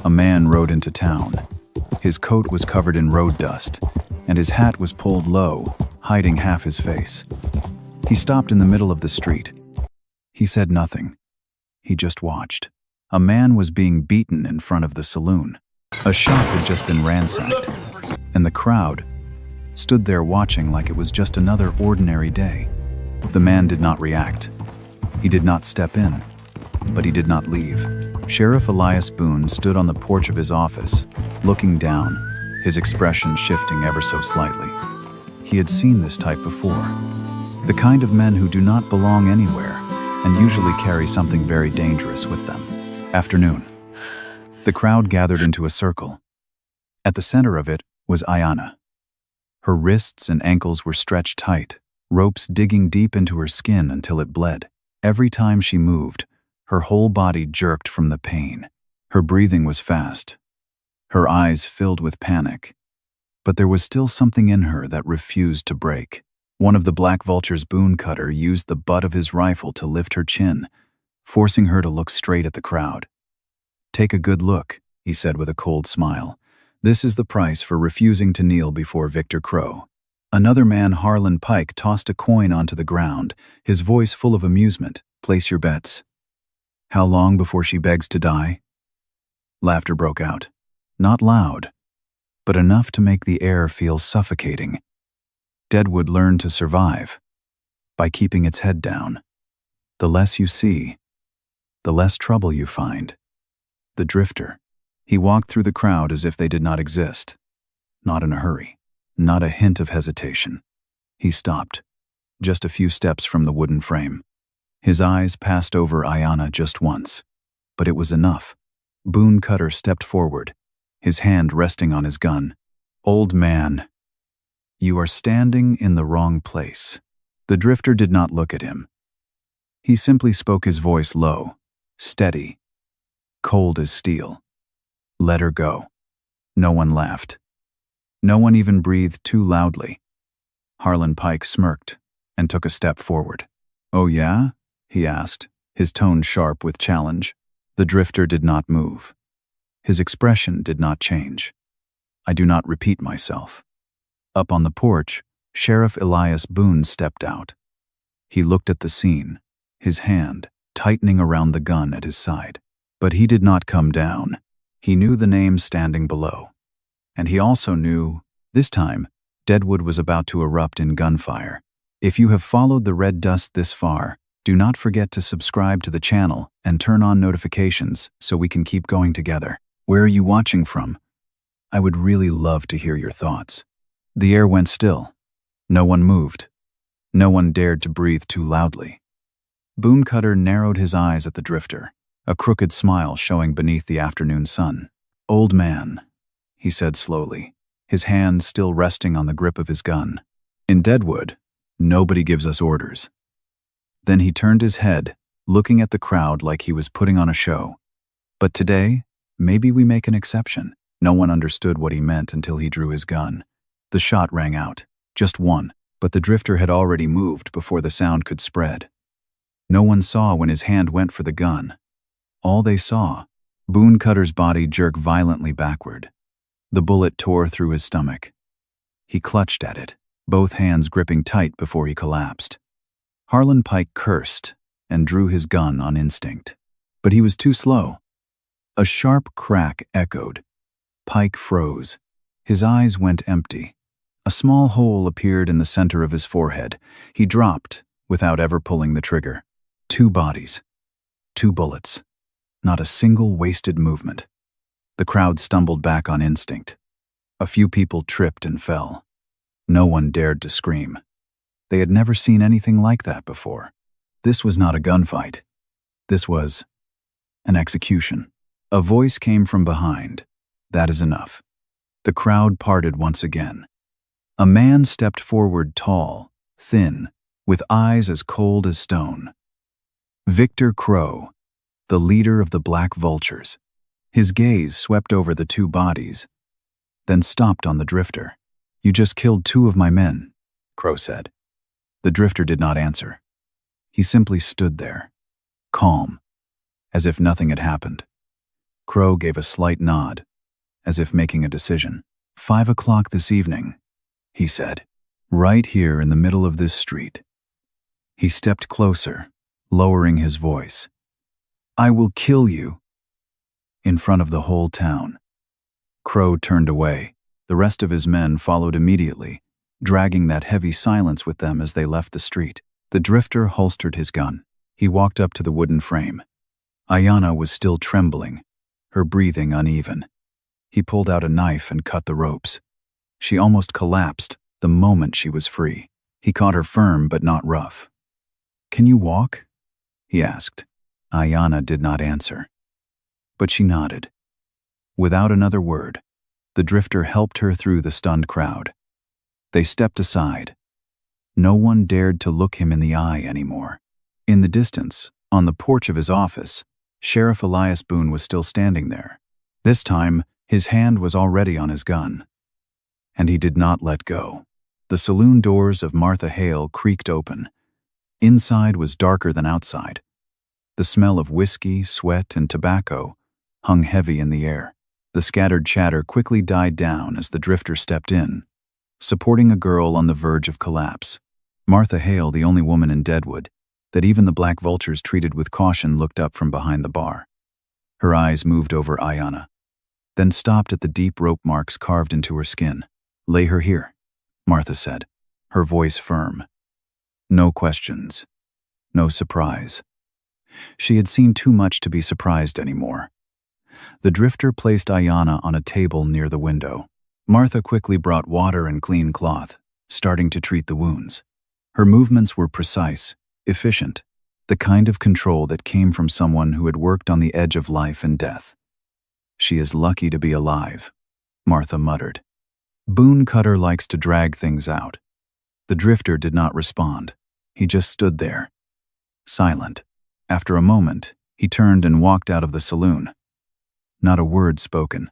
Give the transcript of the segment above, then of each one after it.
A man rode into town. His coat was covered in road dust, and his hat was pulled low, hiding half his face. He stopped in the middle of the street. He said nothing. He just watched. A man was being beaten in front of the saloon. A shop had just been ransacked, and the crowd stood there watching like it was just another ordinary day. The man did not react. He did not step in, but he did not leave. Sheriff Elias Boone stood on the porch of his office, looking down, his expression shifting ever so slightly. He had seen this type before. The kind of men who do not belong anywhere and usually carry something very dangerous with them. Afternoon. The crowd gathered into a circle. At the center of it was Ayanna. Her wrists and ankles were stretched tight, ropes digging deep into her skin until it bled. Every time she moved, her whole body jerked from the pain. Her breathing was fast, her eyes filled with panic. But there was still something in her that refused to break. One of the Black Vulture's boon cutter used the butt of his rifle to lift her chin, forcing her to look straight at the crowd. "Take a good look," he said with a cold smile. "This is the price for refusing to kneel before Victor Crow." Another man, Harlan Pike, tossed a coin onto the ground, his voice full of amusement. "Place your bets." "How long before she begs to die?" Laughter broke out. Not loud, but enough to make the air feel suffocating. Deadwood learned to survive by keeping its head down. The less you see, the less trouble you find. The drifter. He walked through the crowd as if they did not exist. Not in a hurry, not a hint of hesitation. He stopped, just a few steps from the wooden frame. His eyes passed over Ayanna just once, but it was enough. Boone Cutter stepped forward, his hand resting on his gun. "Old man, you are standing in the wrong place." The drifter did not look at him. He simply spoke, his voice low, steady, cold as steel. "Let her go." No one laughed. No one even breathed too loudly. Harlan Pike smirked and took a step forward. "Oh yeah?" he asked, his tone sharp with challenge. The drifter did not move. His expression did not change. "I do not repeat myself." Up on the porch, Sheriff Elias Boone stepped out. He looked at the scene, his hand tightening around the gun at his side. But he did not come down. He knew the name standing below. And he also knew, this time, Deadwood was about to erupt in gunfire. If you have followed the red dust this far, do not forget to subscribe to the channel and turn on notifications so we can keep going together. Where are you watching from? I would really love to hear your thoughts. The air went still. No one moved. No one dared to breathe too loudly. Boone Cutter narrowed his eyes at the drifter, a crooked smile showing beneath the afternoon sun. "Old man," he said slowly, his hand still resting on the grip of his gun. "In Deadwood, nobody gives us orders." Then he turned his head, looking at the crowd like he was putting on a show. "But today, maybe we make an exception." No one understood what he meant until he drew his gun. The shot rang out, just one, but the drifter had already moved before the sound could spread. No one saw when his hand went for the gun. All they saw, Boone Cutter's body jerk violently backward. The bullet tore through his stomach. He clutched at it, both hands gripping tight before he collapsed. Harlan Pike cursed and drew his gun on instinct. But he was too slow. A sharp crack echoed. Pike froze. His eyes went empty. A small hole appeared in the center of his forehead. He dropped without ever pulling the trigger. 2 bodies. 2 bullets. Not a single wasted movement. The crowd stumbled back on instinct. A few people tripped and fell. No one dared to scream. They had never seen anything like that before. This was not a gunfight. This was an execution. A voice came from behind. "That is enough." The crowd parted once again. A man stepped forward, tall, thin, with eyes as cold as stone. Victor Crow, the leader of the Black Vultures. His gaze swept over the 2 bodies, then stopped on the drifter. "You just killed 2 of my men," Crow said. The drifter did not answer. He simply stood there, calm, as if nothing had happened. Crow gave a slight nod, as if making a decision. 5 o'clock this evening, he said. Right here in the middle of this street. He stepped closer, lowering his voice. I will kill you. In front of the whole town. Crow turned away. The rest of his men followed immediately, dragging that heavy silence with them as they left the street. The drifter holstered his gun. He walked up to the wooden frame. Ayanna was still trembling, her breathing uneven. He pulled out a knife and cut the ropes. She almost collapsed the moment she was free. He caught her firm but not rough. Can you walk? He asked. Ayanna did not answer, but she nodded. Without another word, the drifter helped her through the stunned crowd. They stepped aside. No one dared to look him in the eye anymore. In the distance, on the porch of his office, Sheriff Elias Boone was still standing there. This time, his hand was already on his gun. And he did not let go. The saloon doors of Martha Hale creaked open. Inside was darker than outside. The smell of whiskey, sweat, and tobacco hung heavy in the air. The scattered chatter quickly died down as the drifter stepped in, supporting a girl on the verge of collapse. Martha Hale, the only woman in Deadwood that even the black vultures treated with caution, looked up from behind the bar. Her eyes moved over Ayanna, then stopped at the deep rope marks carved into her skin. Lay her here, Martha said, her voice firm. No questions. No surprise. She had seen too much to be surprised anymore. The drifter placed Ayanna on a table near the window. Martha quickly brought water and clean cloth, starting to treat the wounds. Her movements were precise, efficient, the kind of control that came from someone who had worked on the edge of life and death. She is lucky to be alive, Martha muttered. Boone Cutter likes to drag things out. The drifter did not respond. He just stood there, silent. After a moment, he turned and walked out of the saloon. Not a word spoken.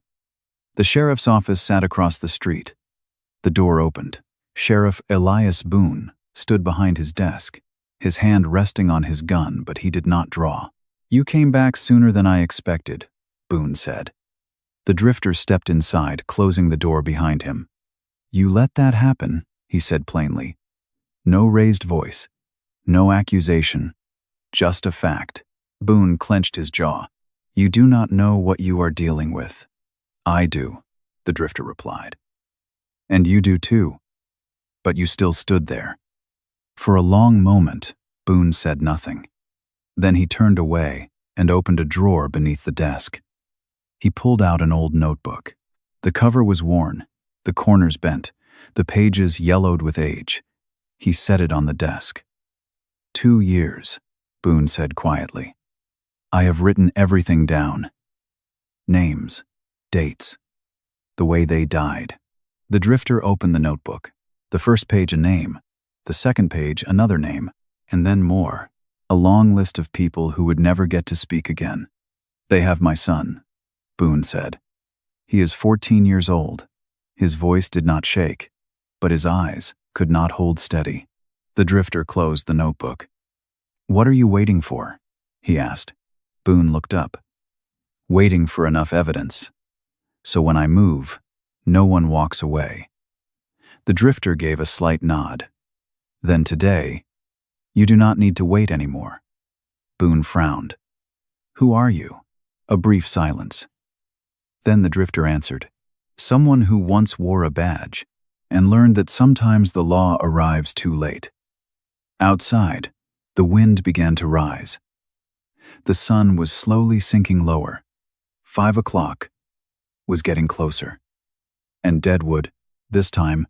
The sheriff's office sat across the street. The door opened. Sheriff Elias Boone stood behind his desk, his hand resting on his gun, but he did not draw. You came back sooner than I expected, Boone said. The drifter stepped inside, closing the door behind him. You let that happen, he said plainly. No raised voice, no accusation, just a fact. Boone clenched his jaw. You do not know what you are dealing with. I do, the drifter replied. And you do too. But you still stood there. For a long moment, Boone said nothing. Then he turned away and opened a drawer beneath the desk. He pulled out an old notebook. The cover was worn, the corners bent, the pages yellowed with age. He set it on the desk. 2 years, Boone said quietly. I have written everything down. Names, dates, the way they died. The drifter opened the notebook. The first page a name, the second page another name, and then more. A long list of people who would never get to speak again. They have my son, Boone said. He is 14 years old. His voice did not shake, but his eyes could not hold steady. The drifter closed the notebook. What are you waiting for? He asked. Boone looked up. Waiting for enough evidence. So when I move, no one walks away. The drifter gave a slight nod. Then today, you do not need to wait anymore. Boone frowned. Who are you? A brief silence. Then the drifter answered. Someone who once wore a badge and learned that sometimes the law arrives too late. Outside, the wind began to rise. The sun was slowly sinking lower. 5 o'clock was getting closer. And Deadwood, this time,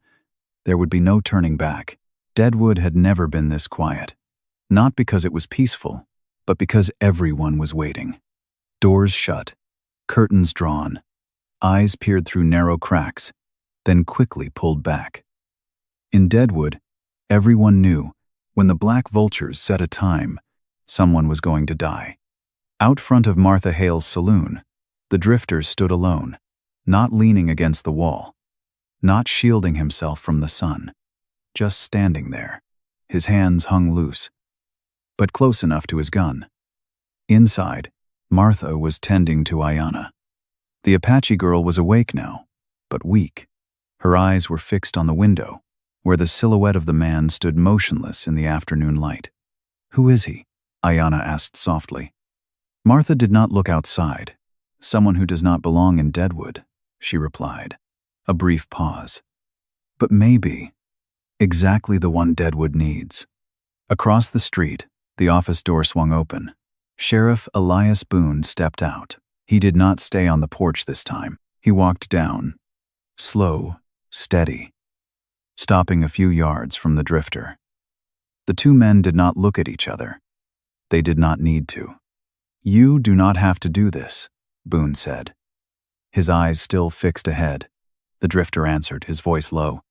there would be no turning back. Deadwood had never been this quiet. Not because it was peaceful, but because everyone was waiting. Doors shut, curtains drawn, eyes peered through narrow cracks, then quickly pulled back. In Deadwood, everyone knew when the black vultures set a time, someone was going to die. Out front of Martha Hale's saloon, the drifter stood alone, not leaning against the wall, not shielding himself from the sun, just standing there. His hands hung loose, but close enough to his gun. Inside, Martha was tending to Ayanna. The Apache girl was awake now, but weak. Her eyes were fixed on the window, where the silhouette of the man stood motionless in the afternoon light. "Who is he?" Ayanna asked softly. Martha did not look outside. "Someone who does not belong in Deadwood," she replied. A brief pause. "But maybe exactly the one Deadwood needs." Across the street, the office door swung open. Sheriff Elias Boone stepped out. He did not stay on the porch this time. He walked down, slow, steady, stopping a few yards from the drifter. The two men did not look at each other. They did not need to. "You do not have to do this," Boone said. His eyes still fixed ahead. The drifter answered, his voice low.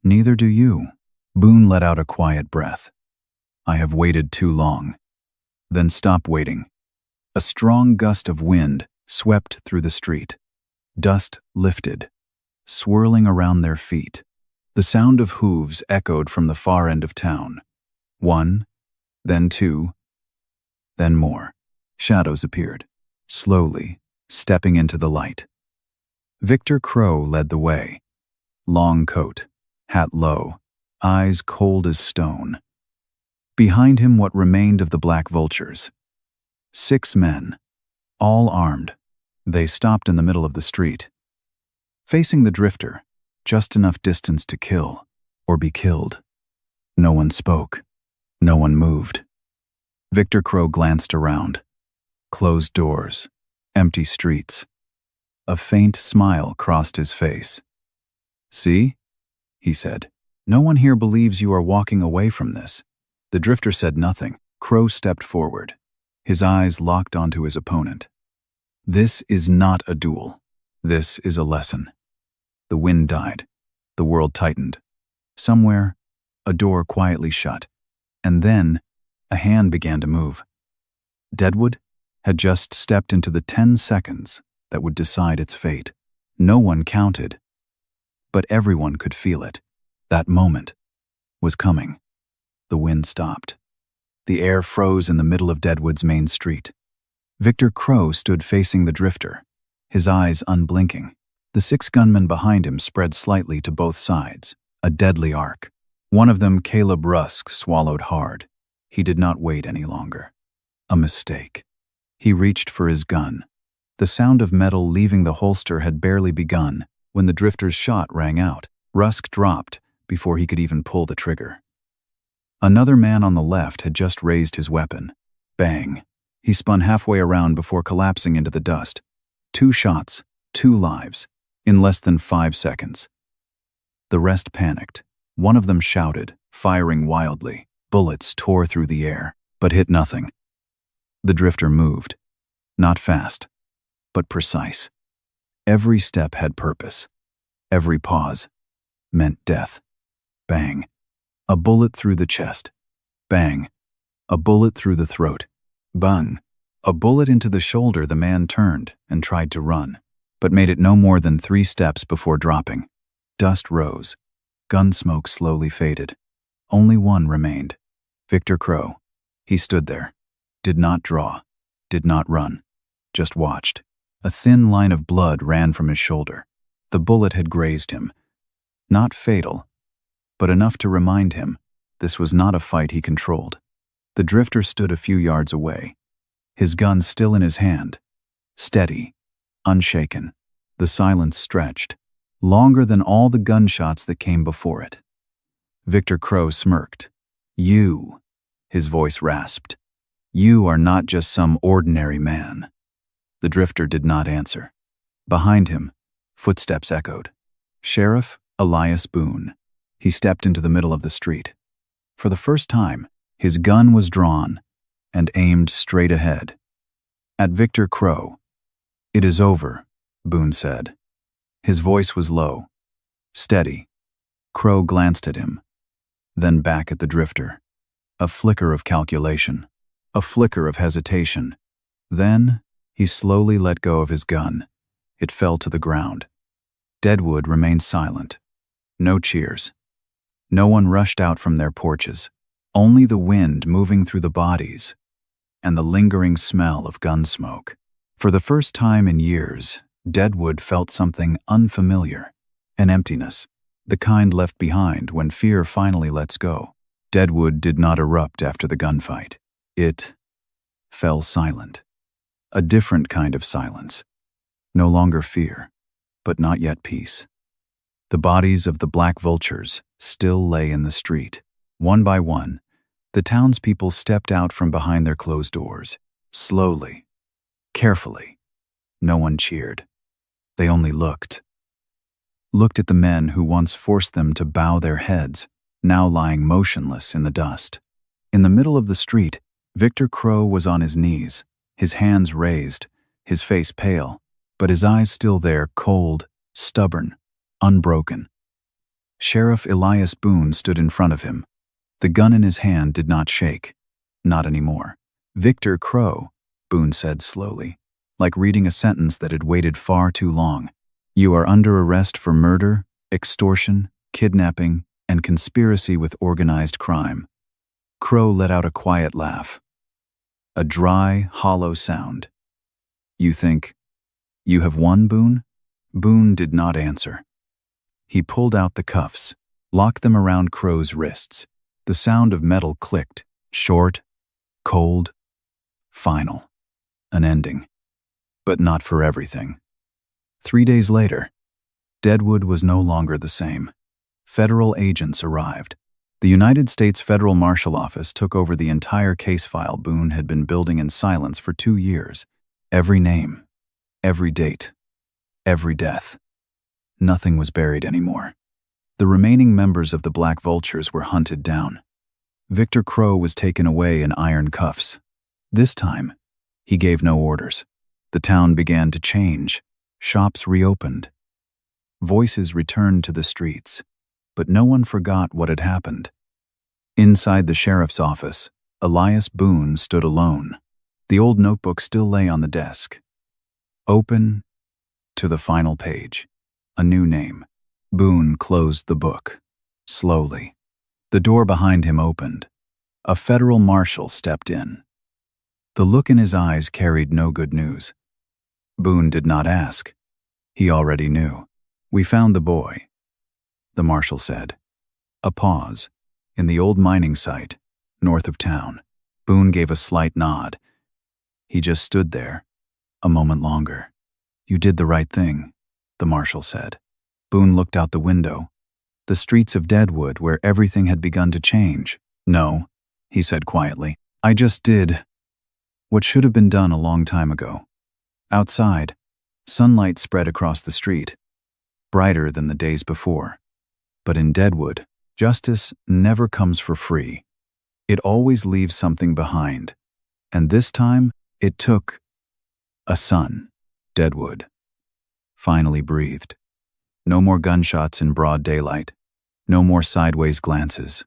"Neither do you." Boone let out a quiet breath. "I have waited too long." Then stop waiting. A strong gust of wind swept through the street. Dust lifted, swirling around their feet. The sound of hooves echoed from the far end of town. One, then two, then more. Shadows appeared, slowly, stepping into the light. Victor Crow led the way. Long coat, hat low, eyes cold as stone. Behind him what remained of the Black Vultures. 6 men, all armed. They stopped in the middle of the street. Facing the drifter, just enough distance to kill, or be killed. No one spoke. No one moved. Victor Crow glanced around. Closed doors, empty streets. A faint smile crossed his face. "See?" he said. "No one here believes you are walking away from this." The drifter said nothing. Crow stepped forward. His eyes locked onto his opponent. "This is not a duel. This is a lesson." The wind died. The world tightened. Somewhere, a door quietly shut. And then, a hand began to move. Deadwood had just stepped into the 10 seconds that would decide its fate. No one counted, but everyone could feel it. That moment was coming. The wind stopped. The air froze in the middle of Deadwood's main street. Victor Crow stood facing the drifter, his eyes unblinking. The 6 gunmen behind him spread slightly to both sides, a deadly arc. One of them, Caleb Rusk, swallowed hard. He did not wait any longer. A mistake. He reached for his gun. The sound of metal leaving the holster had barely begun when the drifter's shot rang out. Rusk dropped before he could even pull the trigger. Another man on the left had just raised his weapon. Bang. He spun halfway around before collapsing into the dust. 2 shots, 2 lives, in less than 5 seconds. The rest panicked. One of them shouted, firing wildly. Bullets tore through the air, but hit nothing. The drifter moved. Not fast, but precise. Every step had purpose. Every pause meant death. Bang. A bullet through the chest. Bang. A bullet through the throat. Bang. A bullet into the shoulder. The man turned and tried to run, but made it no more than 3 steps before dropping. Dust rose. Gun smoke slowly faded. Only one remained. Victor Crow. He stood there. Did not draw. Did not run. Just watched. A thin line of blood ran from his shoulder. The bullet had grazed him. Not fatal, but enough to remind him this was not a fight he controlled. The drifter stood a few yards away, his gun still in his hand, steady, unshaken. The silence stretched, longer than all the gunshots that came before it. Victor Crow smirked. "You," his voice rasped. "You are not just some ordinary man." The drifter did not answer. Behind him, footsteps echoed. Sheriff Elias Boone. He stepped into the middle of the street. For the first time, his gun was drawn and aimed straight ahead. At Victor Crow. "It is over," Boone said. His voice was low, steady. Crow glanced at him, then back at the drifter. A flicker of calculation, a flicker of hesitation. Then, he slowly let go of his gun. It fell to the ground. Deadwood remained silent. No cheers. No one rushed out from their porches. Only the wind moving through the bodies and the lingering smell of gun smoke. For the first time in years, Deadwood felt something unfamiliar, an emptiness, the kind left behind when fear finally lets go. Deadwood did not erupt after the gunfight. It fell silent. A different kind of silence. No longer fear, but not yet peace. The bodies of the black vultures still lay in the street. One by one, the townspeople stepped out from behind their closed doors, slowly, carefully. No one cheered. They only looked at the men who once forced them to bow their heads, now lying motionless in the dust. In the middle of the street, Victor Crow was on his knees, his hands raised, his face pale, but his eyes still there, cold, stubborn, unbroken. Sheriff Elias Boone stood in front of him. The gun in his hand did not shake. Not anymore. "Victor Crow," Boone said slowly, like reading a sentence that had waited far too long. "You are under arrest for murder, extortion, kidnapping, and conspiracy with organized crime." Crow let out a quiet laugh. A dry, hollow sound. "You think you have won, Boone?" Boone did not answer. He pulled out the cuffs, locked them around Crow's wrists. The sound of metal clicked, short, cold, final. An ending. But not for everything. 3 days later, Deadwood was no longer the same. Federal agents arrived. The United States Federal Marshal Office took over the entire case file Boone had been building in silence for 2 years. Every name, every date, every death. Nothing was buried anymore. The remaining members of the Black Vultures were hunted down. Victor Crow was taken away in iron cuffs. This time, he gave no orders. The town began to change. Shops reopened. Voices returned to the streets, but no one forgot what had happened. Inside the sheriff's office, Elias Boone stood alone. The old notebook still lay on the desk. Open to the final page. A new name. Boone closed the book. Slowly. The door behind him opened. A federal marshal stepped in. The look in his eyes carried no good news. Boone did not ask. He already knew. "We found the boy," the marshal said. A pause. In the old mining site, north of town. Boone gave a slight nod. He just stood there, a moment longer. "You did the right thing," the marshal said. Boone looked out the window. The streets of Deadwood, where everything had begun to change. "No," he said quietly. "I just did what should have been done a long time ago." Outside, sunlight spread across the street, brighter than the days before. But in Deadwood, justice never comes for free. It always leaves something behind. And this time, it took a son. Deadwood finally breathed. No more gunshots in broad daylight. No more sideways glances.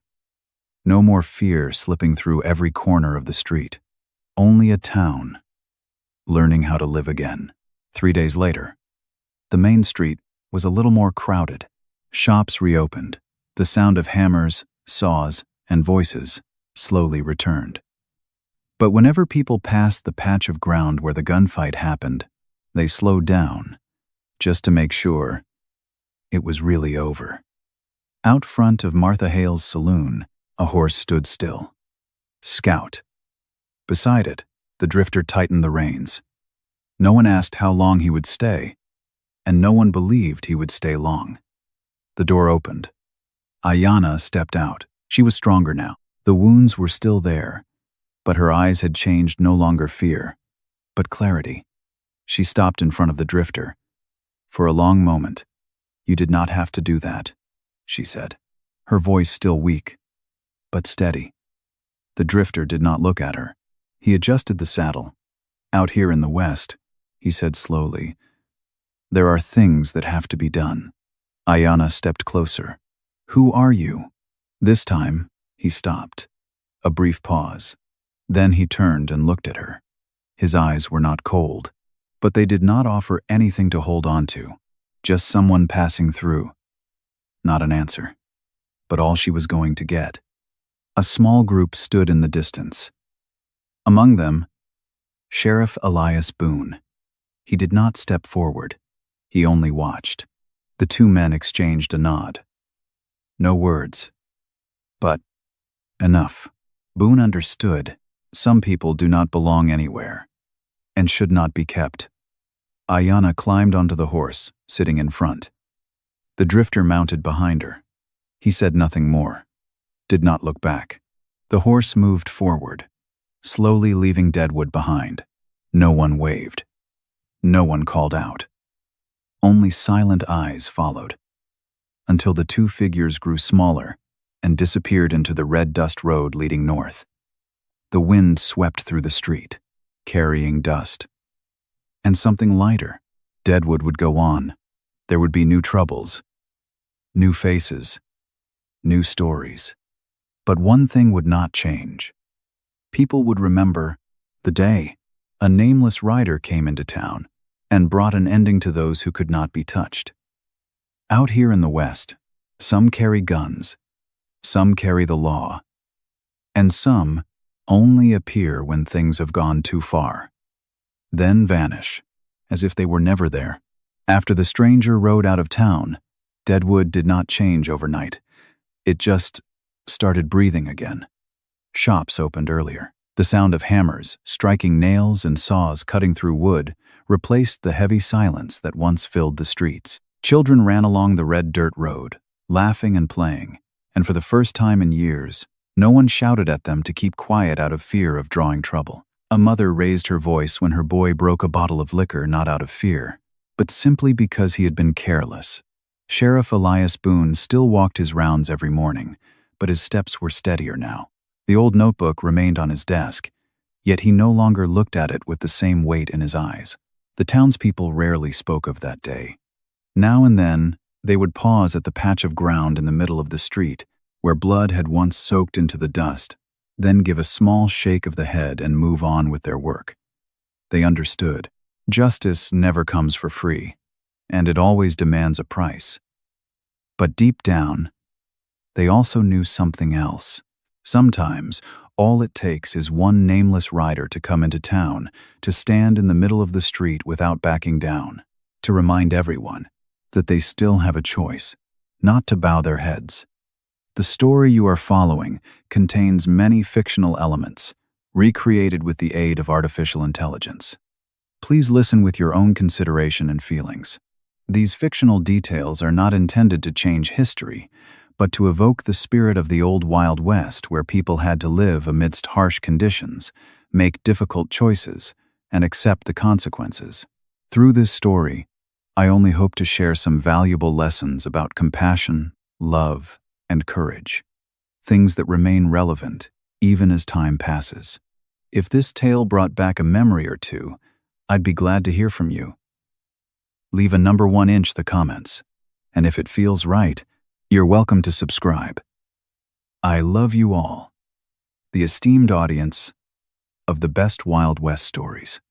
No more fear slipping through every corner of the street. Only a town learning how to live again. 3 days later, the main street was a little more crowded. Shops reopened. The sound of hammers, saws, and voices slowly returned. But whenever people passed the patch of ground where the gunfight happened, they slowed down, just to make sure it was really over. Out front of Martha Hale's saloon, a horse stood still. Scout. Beside it, the drifter tightened the reins. No one asked how long he would stay, and no one believed he would stay long. The door opened. Ayanna stepped out. She was stronger now. The wounds were still there, but her eyes had changed, no longer fear, but clarity. She stopped in front of the drifter. For a long moment, "You did not have to do that," she said, her voice still weak, but steady. The drifter did not look at her. He adjusted the saddle. "Out here in the West," he said slowly, "there are things that have to be done." Ayanna stepped closer. "Who are you?" This time, he stopped. A brief pause. Then he turned and looked at her. His eyes were not cold, but they did not offer anything to hold on to. Just someone passing through. Not an answer, but all she was going to get. A small group stood in the distance. Among them, Sheriff Elias Boone. He did not step forward. He only watched. The two men exchanged a nod. No words. But enough. Boone understood. Some people do not belong anywhere, and should not be kept. Ayanna climbed onto the horse, sitting in front. The drifter mounted behind her. He said nothing more, did not look back. The horse moved forward, slowly leaving Deadwood behind. No one waved. No one called out. Only silent eyes followed, until the two figures grew smaller and disappeared into the red dust road leading north. The wind swept through the street, carrying dust. And something lighter. Deadwood would go on. There would be new troubles, new faces, new stories. But one thing would not change. People would remember the day a nameless rider came into town and brought an ending to those who could not be touched. Out here in the West, some carry guns, some carry the law, and some only appear when things have gone too far, then vanish, as if they were never there. After the stranger rode out of town, Deadwood did not change overnight. It just started breathing again. Shops opened earlier. The sound of hammers, striking nails and saws cutting through wood, replaced the heavy silence that once filled the streets. Children ran along the red dirt road, laughing and playing, and for the first time in years, no one shouted at them to keep quiet out of fear of drawing trouble. A mother raised her voice when her boy broke a bottle of liquor, not out of fear, but simply because he had been careless. Sheriff Elias Boone still walked his rounds every morning, but his steps were steadier now. The old notebook remained on his desk, yet he no longer looked at it with the same weight in his eyes. The townspeople rarely spoke of that day. Now and then, they would pause at the patch of ground in the middle of the street, where blood had once soaked into the dust, then give a small shake of the head and move on with their work. They understood. Justice never comes for free, and it always demands a price. But deep down, they also knew something else. Sometimes, all it takes is one nameless rider to come into town, to stand in the middle of the street without backing down, to remind everyone that they still have a choice, not to bow their heads. The story you are following contains many fictional elements, recreated with the aid of artificial intelligence. Please listen with your own consideration and feelings. These fictional details are not intended to change history, but to evoke the spirit of the old Wild West, where people had to live amidst harsh conditions, make difficult choices, and accept the consequences. Through this story, I only hope to share some valuable lessons about compassion, love, and courage, things that remain relevant even as time passes. If this tale brought back a memory or two, I'd be glad to hear from you. Leave a number 1 inch the comments, and if it feels right, you're welcome to subscribe. I love you all, the esteemed audience of the best Wild West stories.